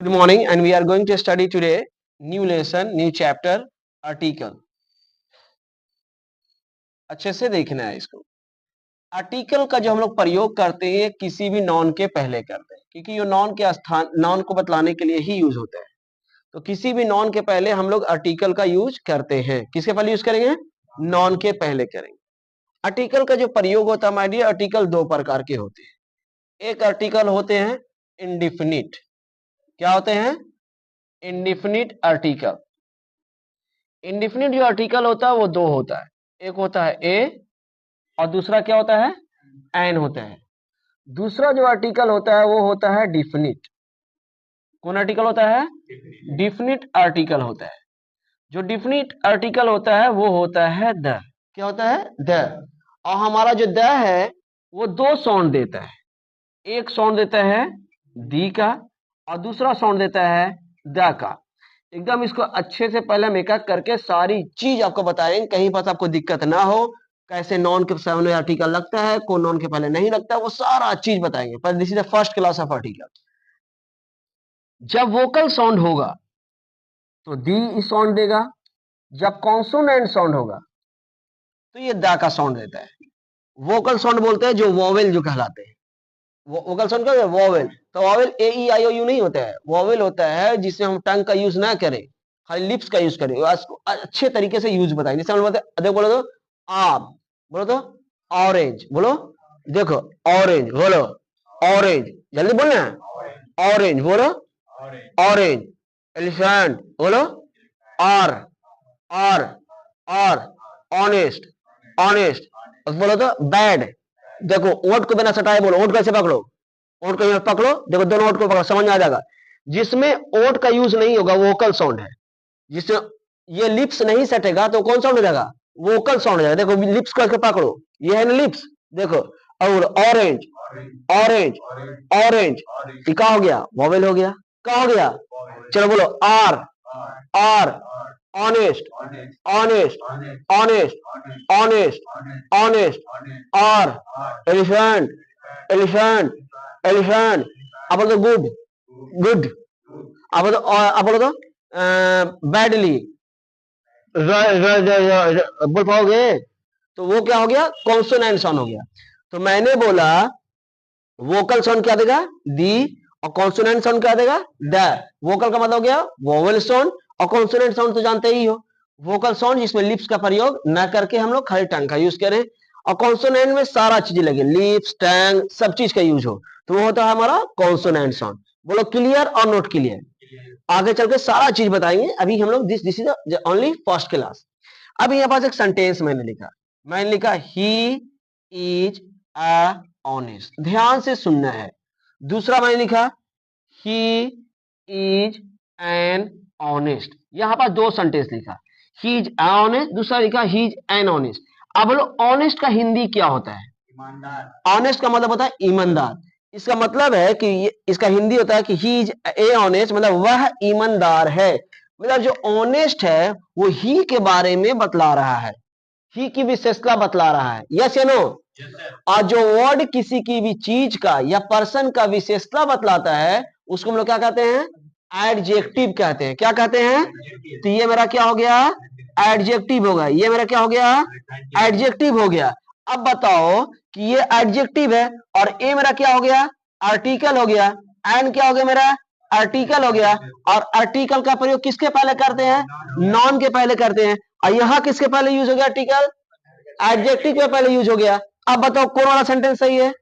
Good morning, and we are going to study today new lesson, new chapter, article. अच्छे से देखना है इसको। आर्टिकल का जो हम लोग प्रयोग करते हैं किसी भी नॉन के पहले करते हैं, क्योंकि ये नॉन के स्थान नॉन को बतलाने के लिए ही यूज होता है। तो किसी भी नॉन के पहले हम लोग आर्टिकल का यूज करते हैं। किसके पहले यूज करेंगे? नॉन के पहले करेंगे। आर्टिकल का जो प्रयोग होता है माय डियर, आर्टिकल दो प्रकार के होते हैं। एक आर्टिकल होते हैं इंडिफिनिट। क्या होते हैं? Indefinite article. इंडिफिनिट जो आर्टिकल होता है वो दो होता है, एक होता है ए और दूसरा क्या होता है? एन होता है। दूसरा जो आर्टिकल होता है वो होता है डिफिनिट। कौन आर्टिकल होता है? डिफिनिट आर्टिकल होता है। जो डिफिनिट आर्टिकल होता है वो होता है द। क्या होता है? द। और हमारा जो द है वो दो साउंड देता है। एक साउंड देता है दी का और दूसरा साउंड देता है द का। एकदम इसको अच्छे से पहले मेकअप करके सारी चीज आपको बताएंगे, कहीं पर आपको दिक्कत ना हो। कैसे नॉन के सामने आर्टिकल लगता है, कौन नॉन के पहले नहीं लगता है, वो सारा चीज बताएंगे। पर this is the first class of article. जब वोकल साउंड होगा तो दी साउंड देगा, जब कॉन्सोनेंट साउंड होगा तो ये दा का साउंड देता है। वोकल साउंड बोलते हैं जो वोवेल जो कहलाते हैं। वोकल साउंड क्या है? वोवेल। तो vowel A E I O you नहीं होता है, वोवेल होता है जिसमें हम टंग का यूज ना करें, खाली लिप्स का यूज करें। अच्छे तरीके से यूज बताएंगे। जैसे हम बोलते हैं, देखो बोलो तो आम, बोलो तो ऑरेंज, बोलो देखो ऑरेंज, बोलो ऑरेंज, जल्दी बोलना है ऑरेंज, बोलो ऑरेंज। एलिफेंट, बोलो R R R. Honest honest. बोलो तो बैड। देखो ओट को बिना सटाए बोलो, ओट कैसे पकड़ो? ओट को पकड़ो, देखो दोनों ओट को पकड़ो, समझ में आ जाएगा। जिसमें ओट का यूज नहीं होगा वो वोकल साउंड है। जिसमें ये लिप्स नहीं सटेगा तो कौन साउंड हो जाएगा? वोकल साउंड हो जाएगा। देखो लिप्स को पकड़ो, ये है ना लिप्स, देखो। और ऑरेंज ऑरेंज ऑरेंज, ये क्या हो गया? वोवेल हो गया। क्या हो गया? चलो बोलो R R. Honest honest honest honest honest. R elephant elephant elephant. अब बोलो गुड गुड। अब बोलो तो बैडली। बोल पाओगे? तो वो क्या हो गया? कॉन्सोनेंट साउंड हो गया। तो मैंने बोला वोकल साउंड क्या देगा? दी। और कॉन्सोनेंट साउंड क्या देगा? द। वोकल का मतलब हो गया वोवेल साउंड, और कॉन्सोनेंट साउंड तो जानते ही हो, वोकल साउंड जिसमें लिप्स का प्रयोग न करके हम लोग खाली टंग का यूज करें। और कॉन्सोनेंट में सारा चीज लगे, लिप्स टंग सब चीज का यूज हो, तो वो होता है हमारा कॉन्सोनेंट साउंड। बोलो क्लियर और नॉट क्लियर? आगे चल के सारा चीज बताएंगे। अभी हम लोग this is only first class. अभी यहाँ पास एक सेंटेंस मैंने लिखा ही इज अ ऑनेस्ट। ध्यान से सुनना है। दूसरा मैंने लिखा ही इज एन ऑनेस्ट। यहाँ पर दो सेंटेंस लिखा, ही इज ऑनेस्ट, दूसरा लिखा ही इज एन ऑनेस्ट। अब बोलो ऑनेस्ट का हिंदी क्या होता है? ईमानदार। ऑनेस्ट का मतलब होता है ईमानदार। इसका मतलब है कि इसका हिंदी होता है कि ही इज ए ऑनेस्ट, मतलब वह ईमानदार है। मतलब जो ऑनेस्ट है वो ही के बारे में बतला रहा है, ही की विशेषता बतला रहा है। यस या नो? और जो वर्ड किसी की भी चीज का या पर्सन का विशेषता बतलाता है उसको हम लोग क्या कहते हैं? एडजेक्टिव कहते हैं। क्या कहते हैं? तो ये मेरा क्या हो गया? एडजेक्टिव होगा। ये मेरा क्या हो गया? एडजेक्टिव हो गया। अब बताओ कि ये एडजेक्टिव है और ए मेरा क्या हो गया? आर्टिकल हो गया। एंड क्या हो गया मेरा? आर्टिकल हो गया। और आर्टिकल का प्रयोग किसके पहले करते हैं? नॉन के पहले करते हैं। और यहां किसके पहले यूज हो गया आर्टिकल? एडजेक्टिव के पहले यूज हो गया। अब बताओ कौन वाला सेंटेंस सही है?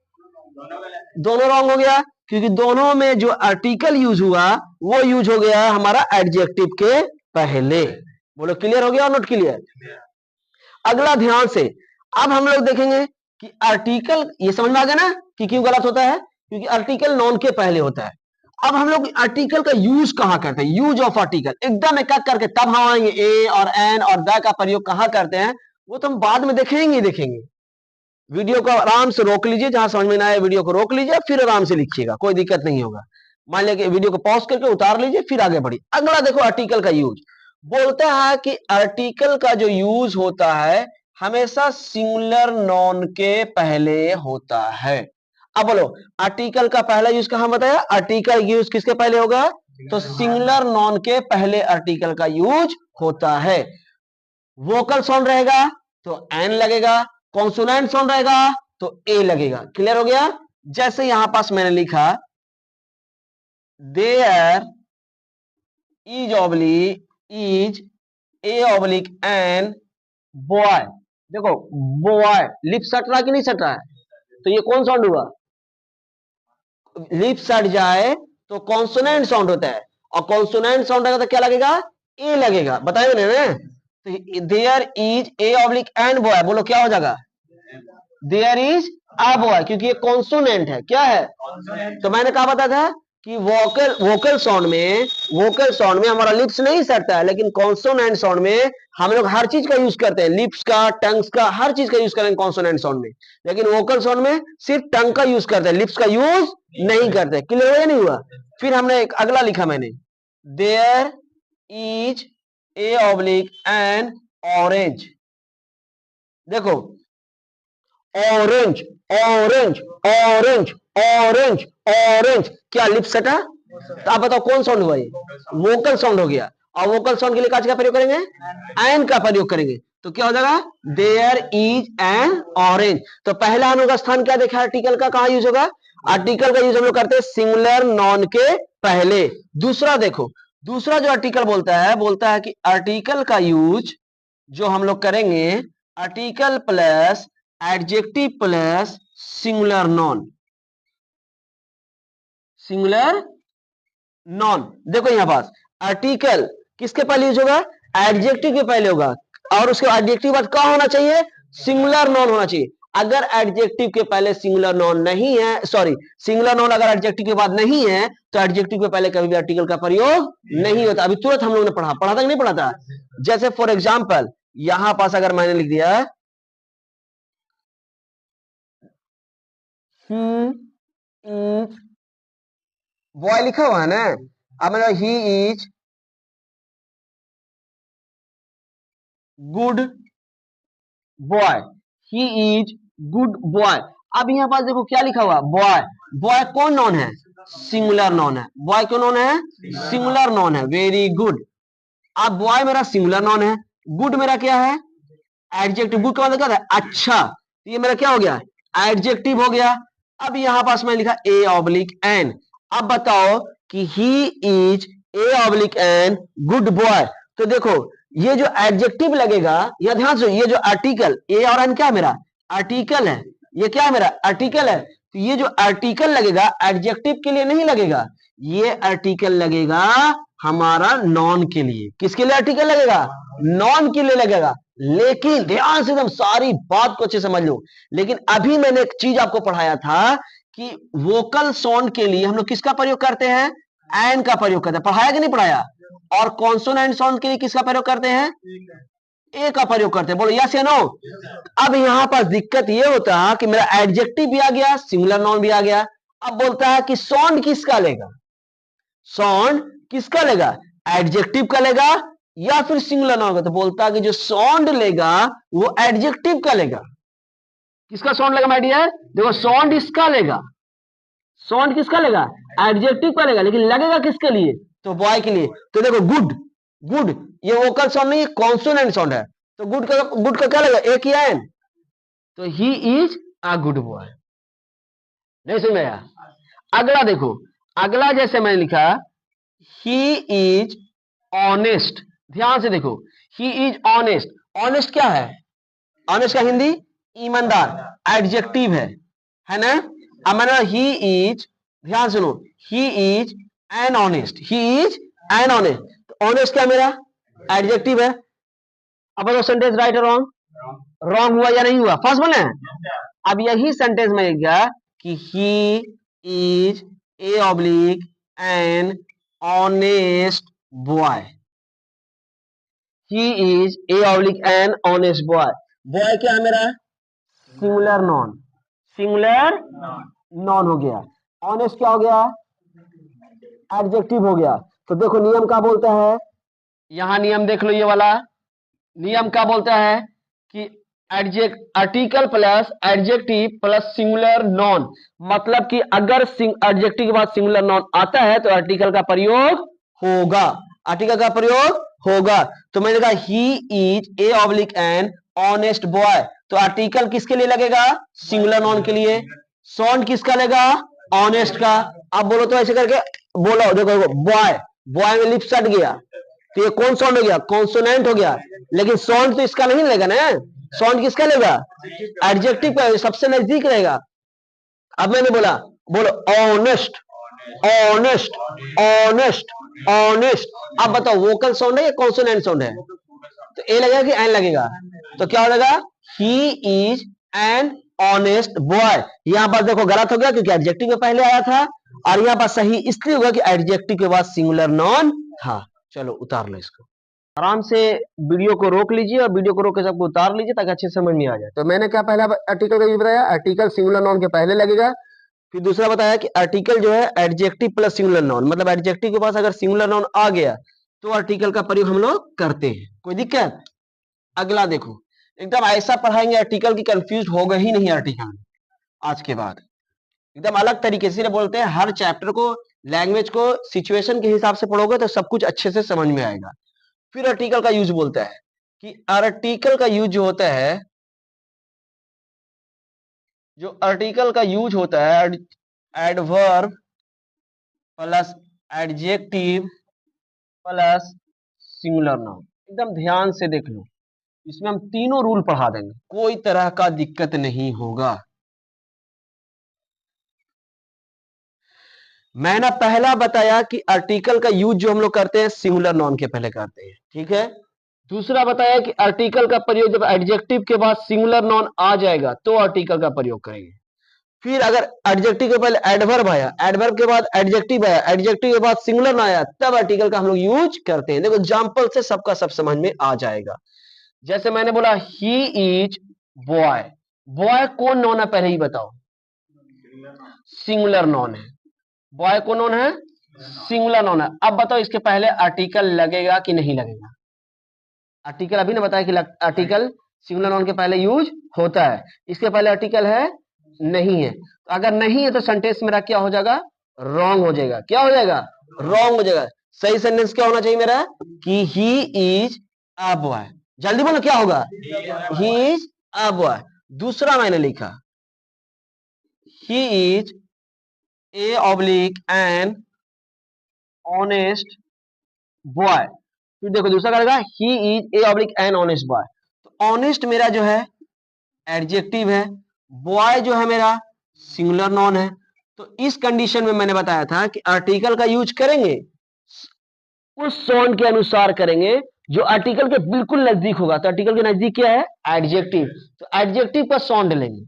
दोनों रॉन्ग हो गया, क्योंकि दोनों में जो आर्टिकल यूज हुआ वो यूज हो गया हमारा एडजेक्टिव के पहले। बोलो क्लियर हो गया और नॉट क्लियर? अगला ध्यान से, अब हम लोग देखेंगे कि आर्टिकल, ये समझ में आ गया ना कि क्यों गलत होता है? क्योंकि आर्टिकल नॉन के पहले होता है। अब हम लोग आर्टिकल का यूज कहां करते हैं? यूज ऑफ आर्टिकल एकदम एक करके तब हम आएंगे ए और एन और द का प्रयोग कहां करते हैं वो तो हम बाद में देखेंगे। वीडियो को आराम से रोक लीजिए, जहां समझ में ना आए वीडियो को रोक लीजिए, फिर आराम से लिखिएगा, कोई दिक्कत नहीं होगा। मान लिया कि वीडियो को पॉज करके उतार लीजिए, फिर आगे बढ़िए। अगला देखो आर्टिकल का यूज। बोलता है कि आर्टिकल का जो यूज होता है हमेशा सिंगुलर नॉन के पहले होता है। अब बोलो आर्टिकल का पहला यूज कहां बताया? आर्टिकल यूज किसके पहले होगा? तो सिंगुलर नॉन के पहले आर्टिकल का यूज होता है। वोकल साउंड रहेगा तो एन लगेगा, कॉन्सोनेंट साउंड रहेगा तो ए लगेगा। क्लियर हो गया? जैसे यहां पास मैंने लिखा there is a oblique an boy. देखो बॉय लिप सट रहा कि नहीं सट रहा है, तो ये कौन साउंड हुआ? लिप सट जाए तो कॉन्सोनेंट साउंड होता है, और कॉन्सोनेंट साउंड रहेगा तो क्या लगेगा? ए लगेगा। बताए मैंने ना? तो there is a oblique an boy, बोलो क्या हो जाएगा? देयर इज अ बॉय, क्योंकि ये कॉन्सोनेंट है। क्या है? तो मैंने कहा बताया था कि वोकल साउंड में हमारा लिप्स नहीं सटता है, लेकिन कॉन्सोनेंट साउंड में हम लोग हर चीज का यूज करते हैं, लिप्स का, टंग्स का, हर चीज का यूज करेंगे कॉन्सोनेंट साउंड में। लेकिन वोकल साउंड में सिर्फ टंग का यूज करते हैं, लिप्स का यूज नहीं करते। क्लियर हुआ या नहीं हुआ? फिर हमने एक अगला लिखा मैंने, there is a oblique an orange. देखो orange orange orange orange orange, क्या लिप सटा? तो आप बताओ कौन साउंड हुआ? ये वोकल साउंड हो गया। और वोकल साउंड के लिए काज का प्रयोग करेंगे? एन का प्रयोग करेंगे। तो क्या हो जाएगा? There is an orange. तो पहला हम लोग का स्थान क्या देखा? आर्टिकल का कहां यूज होगा? आर्टिकल का यूज हम लोग करते हैं सिंगुलर नॉन के पहले। दूसरा देखो, दूसरा जो आर्टिकल बोलता है कि आर्टिकल का यूज जो हम लोग करेंगे, article plus adjective plus singular non. Singular non, देखो यहां पास आर्टिकल किसके पहले यूज होगा? एडजेक्टिव के पहले होगा, और उसके एडजेक्टिव बाद क्या होना चाहिए? सिंगुलर नॉन होना चाहिए। अगर एडजेक्टिव के पहले सिंगुलर नॉन नहीं है, सॉरी, सिंगुलर नॉन अगर एडजेक्टिव के बाद नहीं है, तो एडजेक्टिव के पहले कभी भी आर्टिकल का प्रयोग नहीं होता। अभी तुरंत हम लोगों ने पढ़ा था कि नहीं पढ़ा था? जैसे फॉर एग्जाम्पल यहां पास अगर मैंने लिख दिया इज बॉय, लिखा हुआ है ना, अब मतलब he is good boy, he is good boy. अब यहाँ पास देखो क्या लिखा हुआ? बॉय। बॉय कौन नॉन है? सिंगुलर नॉन है। बॉय क्यों नॉन है? सिंगुलर नॉन है। Very good. अब बॉय मेरा सिंगुलर नॉन है, गुड मेरा क्या है? एडजेक्टिव। गुड का मतलब क्या है? अच्छा। तो ये मेरा क्या हो गया? एडजेक्टिव हो गया। अब यहां पास मैं लिखा ए ऑब्लिक एन। अब बताओ कि ही is a oblique an good boy. तो देखो ये जो एडजेक्टिव लगेगा, यह ध्यान से, ये जो आर्टिकल ए और एन क्या है? मेरा आर्टिकल है। ये क्या है? मेरा आर्टिकल है। तो ये जो आर्टिकल लगेगा एडजेक्टिव के लिए नहीं लगेगा, ये आर्टिकल लगेगा हमारा नॉन के लिए। किसके लिए आर्टिकल लगेगा? नॉन के लिए लगेगा। लेकिन ध्यान से एकदम सारी बात को अच्छे समझ लो। लेकिन अभी मैंने एक चीज आपको पढ़ाया था कि वोकल साउंड के लिए हम लोग किसका प्रयोग करते हैं? एन का प्रयोग करते हैं। पढ़ाया कि नहीं पढ़ाया? और कॉन्सोनेंट साउंड के लिए किसका प्रयोग करते हैं? ए का प्रयोग करते हैं। बोलो यस या नो? अब यहां पर दिक्कत ये होता है कि मेरा एडजेक्टिव भी आ गया, सिंगुलर नॉन भी आ गया। अब बोलता है कि साउंड किसका लेगा? साउंड किसका लेगा? एडजेक्टिव का लेगा या फिर सिंगुलर नॉन का? तो बोलता है कि जो साउंड लेगा वो एडजेक्टिव का लेगा। किसका साउंड लेगा माय डियर? देखो साउंड इसका लेगा। साउंड किसका लेगा? एडजेक्टिव का लेगा। लेकिन लगेगा किसके लिए? तो बॉय के लिए। तो देखो गुड, गुड ये वोकल साउंड नहीं, कॉन्सोनेंट साउंड है। तो गुड का क्या लगेगा? एक ही एन। तो he is a good boy. नहीं समझ में आया? अगला देखो, अगला जैसे मैंने लिखा ही इज ऑनेस्ट। ध्यान से देखो, ही इज ऑनेस्ट। ऑनेस्ट क्या है? ऑनेस्ट का हिंदी ईमानदार। एडजेक्टिव है ना? अब मैंने ही इज, ध्यान सुनो, he is an honest, he is an honest. Honest क्या मेरा? एडजेक्टिव है। अब बताओ सेंटेंस राइट और रॉन्ग? रॉन्ग हुआ या नहीं हुआ? फर्स्ट बोले। अब यही सेंटेंस में लिखा कि ही is a oblique an honest boy. He is a oblique an honest boy. Boy क्या है मेरा? Singular non. सिंगुलर नॉन हो गया। ऑनेस्ट क्या हो गया? एडजेक्टिव हो गया। तो देखो नियम क्या बोलता है, यहां नियम देख लो, ये वाला नियम क्या बोलता है कि article plus adjective plus singular non, मतलब कि अगर एडजेक्टिव के बाद सिंगुलर नॉन आता है तो आर्टिकल का प्रयोग होगा, आर्टिकल का प्रयोग होगा। तो मैंने कहा ही is a oblique an honest boy, तो आर्टिकल किसके लिए लगेगा? सिंगुलर नॉन के लिए। साउंड किसका लगेगा? ऑनेस्ट का। अब बोलो तो ऐसे करके बोलो, देखो बॉय, बॉय में लिप सट गया तो ये कौन साउंड हो गया? कॉन्सोनेंट हो गया। लेकिन साउंड तो इसका नहीं लेगा ना, साउंड किसका लेगा? एडजेक्टिव का, सबसे नजदीक रहेगा। अब मैंने बोला, बोलो ऑनेस्ट, ऑनेस्ट, ऑनेस्ट, ऑनेस्ट। अब बताओ वोकल साउंड है या कॉन्सोनेंट साउंड है? तो ए लगेगा कि एन लगेगा? तो क्या हो जाएगा? He is an honest boy. यहां पर देखो गलत हो गया क्योंकि एडजेक्टिव के पहले आया था, और यहां पर सही इसलिए होगा कि एडजेक्टिव के बाद सिंगुलर नॉन था। चलो उतार लो इसको, आराम से वीडियो को रोक लीजिए और वीडियो को रोक के सबको उतार लीजिए ताकि अच्छे समझ में आ जाए। तो मैंने क्या पहला आर्टिकल का यूज बताया? आर्टिकल सिंगुलर नॉन के पहले लगेगा। फिर दूसरा बताया कि आर्टिकल जो है एडजेक्टिव प्लस सिंगुलर नॉन, मतलब एडजेक्टिव के पास अगर सिंगुलर नॉन आ गया तो आर्टिकल का प्रयोग हम लोग करते हैं। कोई दिक्कत? अगला देखो, एकदम ऐसा पढ़ाएंगे आर्टिकल की कंफ्यूज होगा ही नहीं आर्टिकल आज के बाद, एकदम अलग तरीके से बोलते हैं। हर चैप्टर को, लैंग्वेज को सिचुएशन के हिसाब से पढ़ोगे तो सब कुछ अच्छे से समझ में आएगा। फिर आर्टिकल का यूज बोलता है कि आर्टिकल का यूज जो होता है, जो आर्टिकल का यूज होता है adverb plus adjective plus singular noun. एकदम ध्यान से देख लो, इसमें हम तीनों रूल पढ़ा देंगे, कोई तरह का दिक्कत नहीं होगा। मैंने पहला बताया कि आर्टिकल का यूज जो हम लोग करते हैं सिंगुलर नॉन के पहले करते हैं, ठीक है। दूसरा बताया कि आर्टिकल का प्रयोग जब एडजेक्टिव के बाद सिंगुलर नॉन आ जाएगा तो आर्टिकल का प्रयोग करेंगे। फिर अगर एडजेक्टिव के पहले एडवर्ब आया, एडवर्ब के बाद एडजेक्टिव आया, एडजेक्टिव के बाद सिंगुलर नॉन आया, तब आर्टिकल का हम लोग यूज करते हैं। देखो एग्जांपल से सबका सब समझ में आ जाएगा। जैसे मैंने बोला ही इज बॉय, बॉय कौन नॉन है पहले ही बताओ? सिंगुलर नॉन है। बॉय कौन नॉन है? सिंगुलर नॉन है। अब बताओ इसके पहले आर्टिकल लगेगा कि नहीं लगेगा? आर्टिकल अभी ना बताया कि आर्टिकल सिंगुलर नॉन के पहले यूज होता है, इसके पहले आर्टिकल है नहीं है। तो अगर नहीं है तो सेंटेंस मेरा क्या हो जाएगा? रॉन्ग हो जाएगा। क्या हो जाएगा? रॉन्ग हो जाएगा। सही सेंटेंस क्या होना चाहिए मेरा? कि ही इज अ बॉय। जल्दी बोलो क्या होगा? He is a boy. दूसरा मैंने लिखा ही is a oblique an honest boy. फिर देखो दूसरा करेगा ही is a oblique an honest boy. तो ऑनेस्ट मेरा जो है एडजेक्टिव है, बॉय जो है मेरा सिंगुलर नॉन है। तो इस कंडीशन में मैंने बताया था कि आर्टिकल का यूज करेंगे उस साउंड के अनुसार करेंगे जो आर्टिकल के बिल्कुल नजदीक होगा। तो आर्टिकल के नजदीक क्या है? एडजेक्टिव। तो एडजेक्टिव का साउंड लेंगे।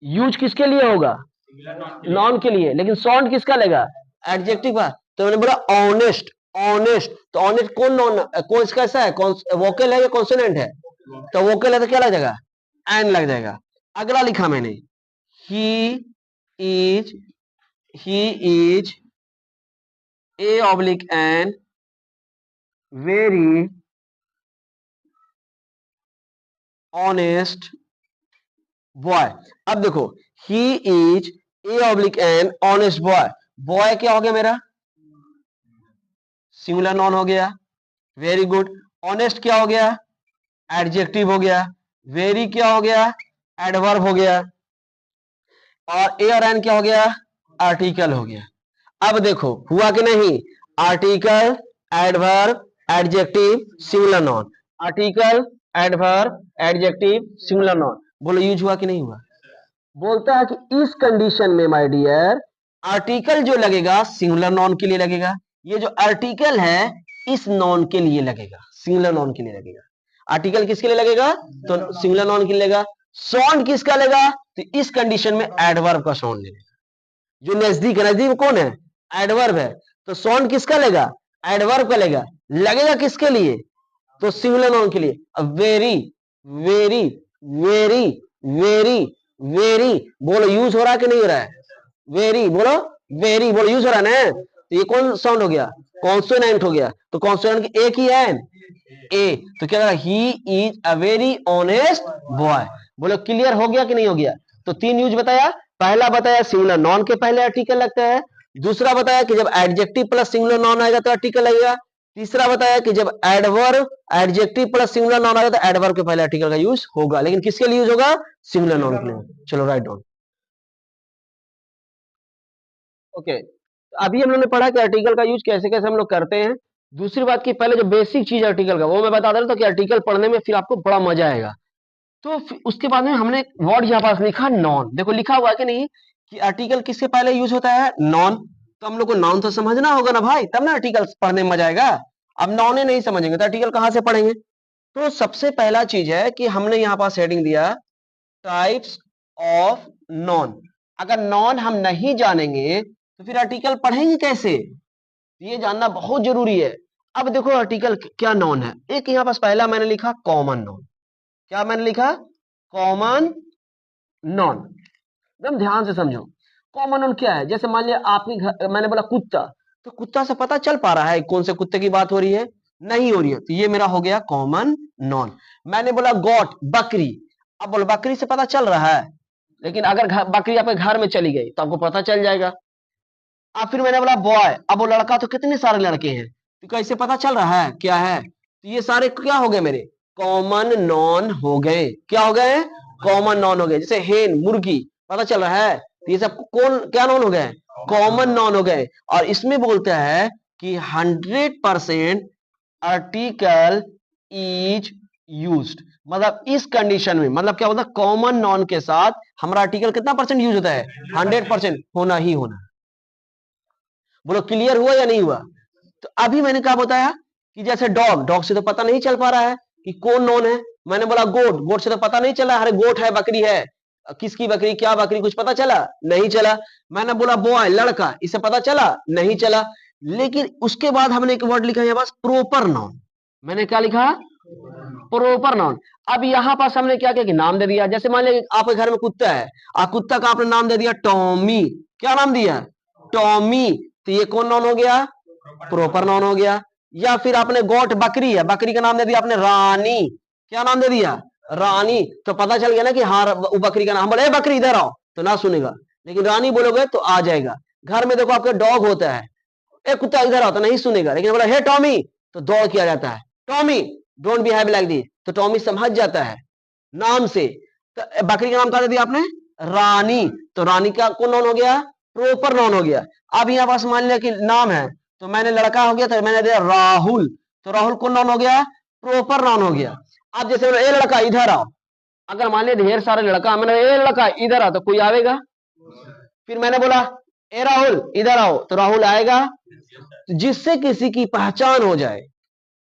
यूज किसके लिए होगा? नॉन के लिए। लेकिन साउंड किसका लेगा? एडजेक्टिव का। तो मैंने बोला ऑनेस्ट, ऑनेस्ट। तो ऑनेस्ट कौन नॉन, कौन कैसा है? वोकल है या कॉन्सोनेंट है? तो वोकल है तो क्या लग जाएगा? एन लग जाएगा। अगला लिखा मैंने he is a oblique an very honest boy. अब देखो he is a oblique an honest boy. Boy क्या हो गया मेरा? सिंगुलर नॉन हो गया, वेरी गुड। ऑनेस्ट क्या हो गया? एडजेक्टिव हो गया। वेरी क्या हो गया? एडवर्ब हो गया। और ए और एन क्या हो गया? आर्टिकल हो गया। अब देखो हुआ कि नहीं? Article, adverb, adjective, singular non. Article, adverb, adjective, singular non. बोलो यूज हुआ कि नहीं हुआ? बोलता है कि इस कंडीशन में माय डियर आर्टिकल जो लगेगा सिंगुलर नॉन के लिए लगेगा। ये जो आर्टिकल है इस नॉन के लिए लगेगा, सिंगुलर नॉन के लिए लगेगा। आर्टिकल किसके लिए लगेगा? तो सिंगुलर नॉन के लिए लगेगा। साउंड किसका लेगा? तो इस कंडीशन में एडवर्ब का साउंड लेगा। जो नजदीक है, नजदीक कौन है? एडवर्ब है। तो साउंड किसका लेगा? एडवर्ब का लेगा। लगेगा किसके लिए? तो सिंगुलर नाउन के लिए। अब very, very, very, very, very. बोलो यूज हो रहा है कि नहीं हो रहा है? वेरी बोलो, वेरी बोलो, यूज हो रहा है ना? तो ये कौन साउंड हो गया? कॉन्सोनेंट हो गया। तो कॉन्सोनेंट की एक ही है, ए, तो क्या लगा, he is a very honest boy. बोलो क्लियर हो गया कि नहीं हो गया? तो 3 यूज बताया। पहला बताया सिंगुलर नॉन के पहले आर्टिकल लगता है। दूसरा बताया कि जब एडजेक्टिव प्लस सिंगुलर नॉन आएगा तो आर्टिकल लगेगा। तीसरा बताया कि जब adverb adjective plus singular non आएगा तो एडवर्ब के पहले आर्टिकल का यूज होगा, लेकिन किसके लिए यूज होगा? सिंगुलर नॉन के लिए। चलो राइट डाउन। ओके, अभी हम लोगों ने पढ़ा कि आर्टिकल का यूज कैसे कैसे हम लोग करते हैं। दूसरी बात की पहले जो बेसिक चीज आर्टिकल का वो मैं बता दे रहा था कि आर्टिकल पढ़ने में फिर आपको बड़ा मजा आएगा। तो उसके बाद में हमने वर्ड यहाँ पास लिखा नॉन। देखो लिखा हुआ है कि नहीं कि आर्टिकल किसके पहले यूज होता है? नॉन। तो हम लोग को नॉन तो समझना होगा ना भाई, तब ना आर्टिकल पढ़ने में मजा आएगा। अब नॉन ही नहीं समझेंगे तो आर्टिकल कहाँ से पढ़ेंगे? तो सबसे पहला चीज है कि हमने यहाँ पास हेडिंग दिया टाइप्स ऑफ नॉन। अगर नॉन हम नहीं जानेंगे तो फिर आर्टिकल पढ़ेंगे कैसे? ये जानना बहुत जरूरी है। अब देखो आर्टिकल क्या नॉन है। एक यहाँ पास पहला मैंने लिखा कॉमन नॉन। क्या मैंने लिखा? Common noun. एकदम ध्यान से समझो। कॉमन नॉन क्या है? जैसे मान लिया आपके घर, मैंने बोला कुत्ता, तो कुत्ता से पता चल पा रहा है कौन से कुत्ते की बात हो रही है? नहीं हो रही है, तो ये मेरा हो गया कॉमन नॉन। मैंने बोला गॉट, बकरी, अब बोलो बकरी से पता चल रहा है, लेकिन अगर बकरी आपके घर में चली गई तो आपको पता चल जाएगा। अब फिर मैंने बोला बॉय, अब वो लड़का, तो कितने सारे लड़के हैं तो कैसे पता चल रहा है क्या है? तो ये सारे क्या हो गए? मेरे कॉमन नॉन हो गए। क्या हो गए? कॉमन नॉन हो गए। जैसे हेन, मुर्गी, पता चल रहा है, तो ये सब कौन क्या नॉन हो गए? कॉमन नॉन हो गए। और इसमें बोलता है कि 100% आर्टिकल इज यूज्ड, मतलब इस कंडीशन में, मतलब क्या होता है, कॉमन नॉन के साथ हमारा आर्टिकल कितना परसेंट यूज होता है? 100% होना ही होना। बोलो क्लियर हुआ या नहीं हुआ? तो अभी मैंने क्या बताया कि जैसे डॉग, डॉग से तो पता नहीं चल पा रहा है कि कौन नॉन है। मैंने बोला गोट, गोट से तो पता नहीं चला, अरे गोट है, बकरी है, किसकी बकरी, क्या बकरी, कुछ पता चला? नहीं चला। मैंने बोला बॉय, लड़का, इसे पता चला? नहीं चला। लेकिन उसके बाद हमने एक वर्ड लिखा है बस, प्रोपर नाउन। मैंने क्या लिखा? Proper noun. अब यहां पास हमने क्या किया कि नाम दे दिया। जैसे मान लीजिए आपके घर में कुत्ता है, कुत्ता का आपने नाम दे दिया टॉमी। क्या नाम दिया? टॉमी। तो ये कौन नाउन हो गया? प्रॉपर नाउन हो गया। या फिर आपने गोट, बकरी है, बकरी का नाम दे दिया आपने रानी। क्या नाम दे दिया? रानी। तो पता चल गया ना कि हाँ वो बकरी का नाम। बोले बकरी इधर आओ तो ना सुनेगा, लेकिन रानी बोलोगे तो आ जाएगा। घर में देखो आपके डॉग होता है, ए कुत्ता इधर आओ तो नहीं सुनेगा, लेकिन बोला हे टॉमी तो दौड़ किया जाता है। Tommy don't behave like this, तो टॉमी समझ जाता है नाम से। तो बकरी का नाम क्या दे दिया आपने? रानी। तो रानी का कौन नाउन हो गया? प्रॉपर नाउन हो गया। अब यहाँ पास मान लिया कि नाम है, तो मैंने लड़का हो गया तो मैंने दिया राहुल, तो राहुल कौन नाउन हो गया? प्रॉपर नाउन हो गया। अब जैसे ए लड़का इधर आओ, अगर मान लिया ढेर सारे लड़का, मैंने ए लड़का इधर आओ तो कोई आवेगा? फिर मैंने बोला ए राहुल इधर आओ तो राहुल आएगा। तो जिससे किसी की पहचान हो जाए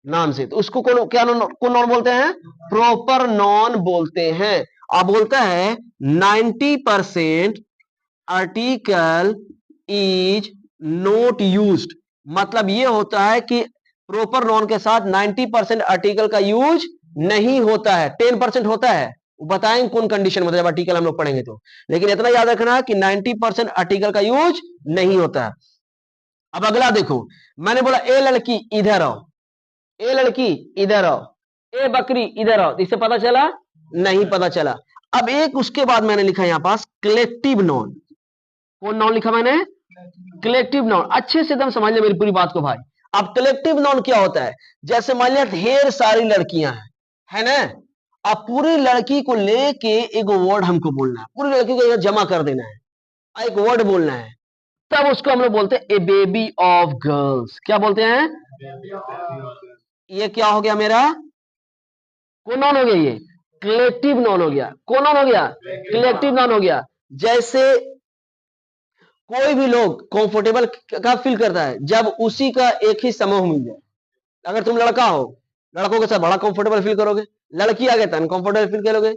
नाम से, तो उसको कौन नॉन बोलते हैं? प्रॉपर नॉन बोलते हैं। अब बोलता है 90% आर्टिकल इज नॉट यूज्ड, मतलब ये होता है कि प्रॉपर नॉन के साथ 90% आर्टिकल का यूज नहीं होता है, 10% होता है। बताएंगे कौन कंडीशन में, जब आर्टिकल हम लोग पढ़ेंगे तो। लेकिन इतना याद रखना है कि 90% आर्टिकल का यूज नहीं होता है। अब अगला देखो, मैंने बोला ए लड़की इधर आओ, ए लड़की इधर आओ, ए बकरी इधर आओ, इससे पता चला? नहीं पता चला। अब एक उसके बाद मैंने लिखा यहां पास कलेक्टिव नॉन। कौन नॉन लिखा मैंने? Collective noun. अच्छे से एकदम समझ ले मेरी पूरी बात को भाई। अब कलेक्टिव नॉन क्या होता है? जैसे मान लिया ढेर सारी लड़कियां हैं, है ना, अब पूरी लड़की को लेके एक वर्ड हमको बोलना है, पूरी लड़की को जमा कर देना है, एक वर्ड बोलना है, तब उसको हम लोग बोलते हैं ए बेबी ऑफ गर्ल्स। क्या बोलते हैं? ये क्या हो गया मेरा? कौन नॉन हो गया? ये कलेक्टिव नॉन हो गया। कौन नॉन हो गया? कलेक्टिव नॉन हो गया। जैसे कोई भी लोग कंफर्टेबल का फील करता है जब उसी का एक ही समूह मिल जाए। अगर तुम लड़का हो, लड़कों के साथ बड़ा कंफर्टेबल फील करोगे, लड़की आ गए तो अनकंफर्टेबल फील करोगे।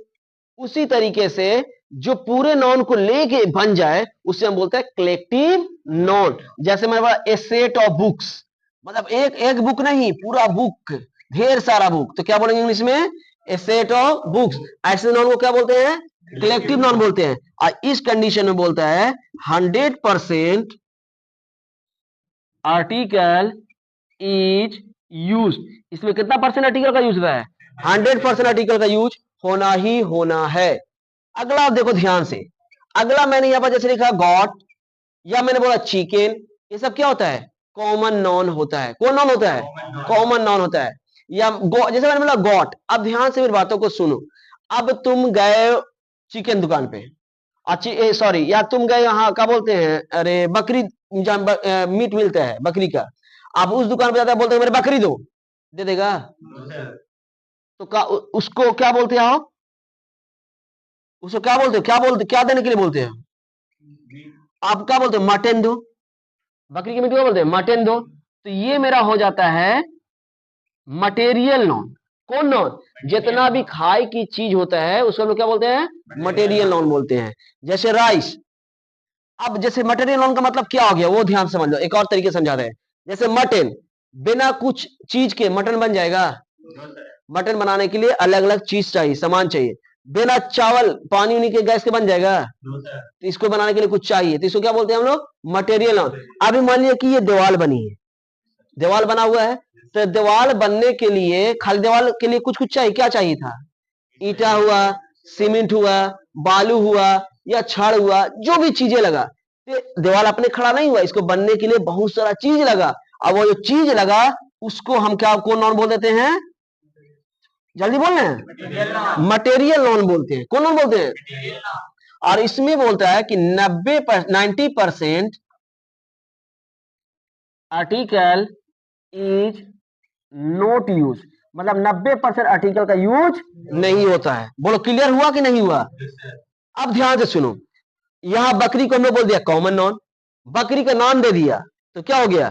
उसी तरीके से जो पूरे नॉन को लेके बन जाए उसे हम बोलते हैं कलेक्टिव नॉन। जैसे मैंने बोला ए सेट ऑफ बुक्स, मतलब एक एक बुक नहीं, पूरा बुक, ढेर सारा बुक, तो क्या बोलेंगे इंग्लिश में? ए सेट ऑफ बुक्स। ऐसे नॉन को क्या बोलते हैं? कलेक्टिव नॉन बोलते हैं। और इस कंडीशन में बोलता है 100% आर्टिकल इज यूज, इसमें कितना परसेंट आर्टिकल का यूज हुआ है? 100% आर्टिकल का यूज होना ही होना है। अगला देखो ध्यान से, अगला मैंने यहां पर जैसे लिखा गॉट या मैंने बोला चिकन, ये सब क्या होता है? कॉमन नॉन होता है। कौन नॉन होता है? कॉमन नॉन होता है। या जैसे मैंने बोला गॉट, अब ध्यान से मेरी बातों को सुनो। अब तुम गए चिकन दुकान पे, सॉरी, या तुम गए यहाँ क्या बोलते हैं, अरे बकरी मीट मिलता है बकरी का, आप उस दुकान पे जाते हैं, बोलते हैं मेरे बकरी दो, दे देगा? तो उसको क्या बोलते हैं आप? उसको क्या बोलते हो? क्या देने के लिए बोलते हैं? आप क्या बोलते हो? मटन दो। बकरी के मीट को बोलते हैं मटन दो। तो ये मेरा हो जाता है मटेरियल नॉन। कौन नॉन? जितना भी खाए की चीज होता है उसको हम लोग क्या बोलते हैं? मटेरियल नॉन बोलते हैं। जैसे राइस, अब जैसे मटेरियल नॉन का मतलब क्या हो गया वो ध्यान समझ लो, एक और तरीके से समझा रहे हैं। जैसे मटन, बिना कुछ चीज के मटन बन जाएगा? मटन बनाने के लिए अलग अलग चीज चाहिए, सामान चाहिए। बिना चावल पानी उनी के गैस के बन जाएगा? तो इसको बनाने के लिए कुछ चाहिए, तो इसको क्या बोलते हैं हम लोग? Material non. अभी मान लिया कि ये दीवार बनी है, दीवार बना हुआ है, तो दीवार बनने के लिए खाली दीवार के लिए कुछ कुछ चाहिए, क्या चाहिए था? ईटा हुआ, सीमेंट हुआ, बालू हुआ, या छड़ हुआ, जो भी चीजें लगा। दीवार अपने खड़ा नहीं हुआ, इसको बनने के लिए बहुत सारा चीज लगा। अब वो जो चीज लगा उसको हम क्या, कौन नॉन बोल देते हैं? जल्दी बोल रहे हैं, मटेरियल नॉन बोलते हैं। कौन नॉन बोलते हैं? और इसमें बोलता है कि 90% आर्टिकल इज नॉट यूज, मतलब 90% आर्टिकल का यूज नहीं होता है। बोलो क्लियर हुआ कि नहीं हुआ? अब ध्यान से सुनो, यहां बकरी को हमने बोल दिया कॉमन नॉन, बकरी का नाम दे दिया, तो क्या हो गया?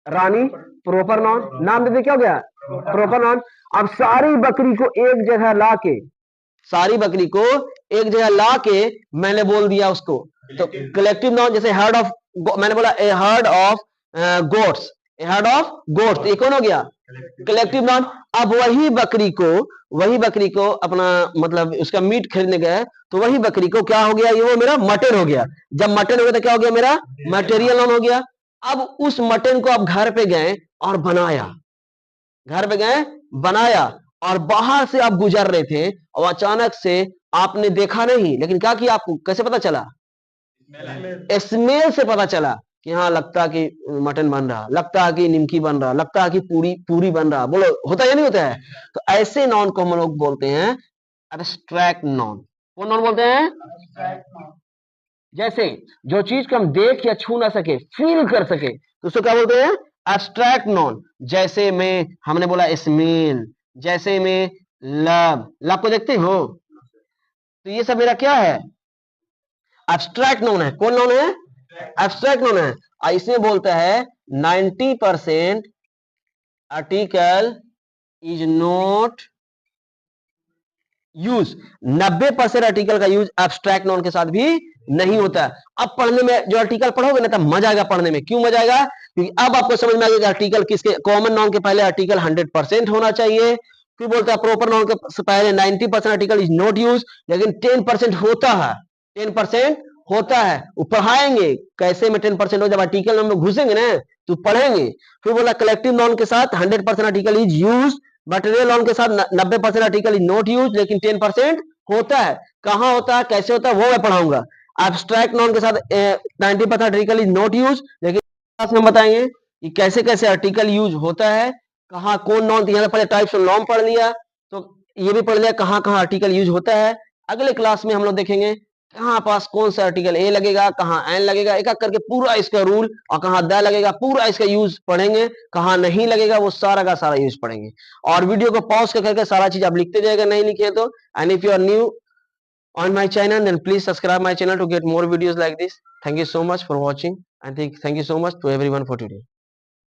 रानी, प्रॉपर नॉन। नाम दे दिया, क्या हो गया? Proper noun. अब सारी बकरी को एक जगह लाके, सारी बकरी को एक जगह लाके मैंने बोल दिया उसको, तो कलेक्टिव नॉन। जैसे हर्ड ऑफ, मैंने बोला a herd of goats, a herd of goats, ये कौन हो गया? Collective noun. अब वही बकरी को अपना मतलब उसका मीट खरीदने गए, तो वही बकरी को क्या हो गया? ये वो मेरा मटन हो गया। जब मटन हो गया तो क्या हो गया? मेरा मटेरियल नॉन हो गया। अब उस मटन को आप घर पे गए और बनाया, घर पे गए बनाया, और बाहर से आप गुजर रहे थे और अचानक से आपने देखा नहीं, लेकिन क्या किया? आपको कैसे पता चला? स्मेल से पता चला कि हाँ, लगता कि मटन बन रहा, लगता कि निमकी बन रहा, लगता कि पूरी पूरी बन रहा। बोलो होता या नहीं होता है? तो ऐसे नॉन को हम लोग बोलते हैं एब्स्ट्रैक्ट नॉन। कौन नॉन बोलते हैं? जैसे जो चीज को हम देख या छू ना सके, फील कर सके, तो उसको क्या बोलते हैं? Abstract non. जैसे में हमने बोला स्मेल, जैसे में लव, लव को देखते हो, तो ये सब मेरा क्या है? एब्स्ट्रैक्ट नॉन है। कौन नॉन है? एब्स्ट्रैक्ट नॉन है। इसमें बोलता है 90% article is not use, 90% article का यूज एब्स्ट्रैक्ट नॉन के साथ भी नहीं होता है। अब पढ़ने में जो आर्टिकल पढ़ोगे ना, तब मजा आएगा पढ़ने में। क्यों मजा आएगा? क्योंकि अब आपको समझ में आएगा आर्टिकल किसके, कॉमन नॉन के पहले आर्टिकल 100% होना चाहिए। फिर बोलता है प्रॉपर नॉन के पहले 90% आर्टिकल इज नॉट यूज, लेकिन 10% होता है, 10% होता है। वो पढ़ाएंगे कैसे में 10% हो, जब आर्टिकल नॉन में घुसेंगे ना तो पढ़ेंगे। फिर बोला कलेक्टिव नॉन के साथ 100% article is use, material non के साथ 90% आर्टिकल इज नॉट यूज, लेकिन 10% होता है। कहां होता है, कैसे होता है, वो मैं पढ़ाऊंगा। एब्स्ट्रैक्ट नॉन के साथ 90% आर्टिकल इज नॉट यूज, लेकिन क्लास में बताएंगे कि कैसे कैसे आर्टिकल यूज होता है, कहां कौन नॉन। यहाँ पहले टाइप्स ऑफ नॉन पढ़ लिया, तो ये भी पढ़ लिया कहां कहां आर्टिकल यूज होता है। अगले क्लास में हम लोग देखेंगे कहां पास कौन सा आर्टिकल ए लगेगा, कहां एन लगेगा, एक एक करके पूरा इसका रूल, और कहां द लगेगा पूरा इसका यूज पढ़ेंगे, कहां नहीं लगेगा वो सारा का सारा यूज पढ़ेंगे। और वीडियो को पॉज करके सारा चीज आप लिखते जाएगा, नहीं लिखे तो। And if you are new on my channel, then please subscribe my channel to get more videos like this. Thank you so much for watching, and thank you so much to everyone for today.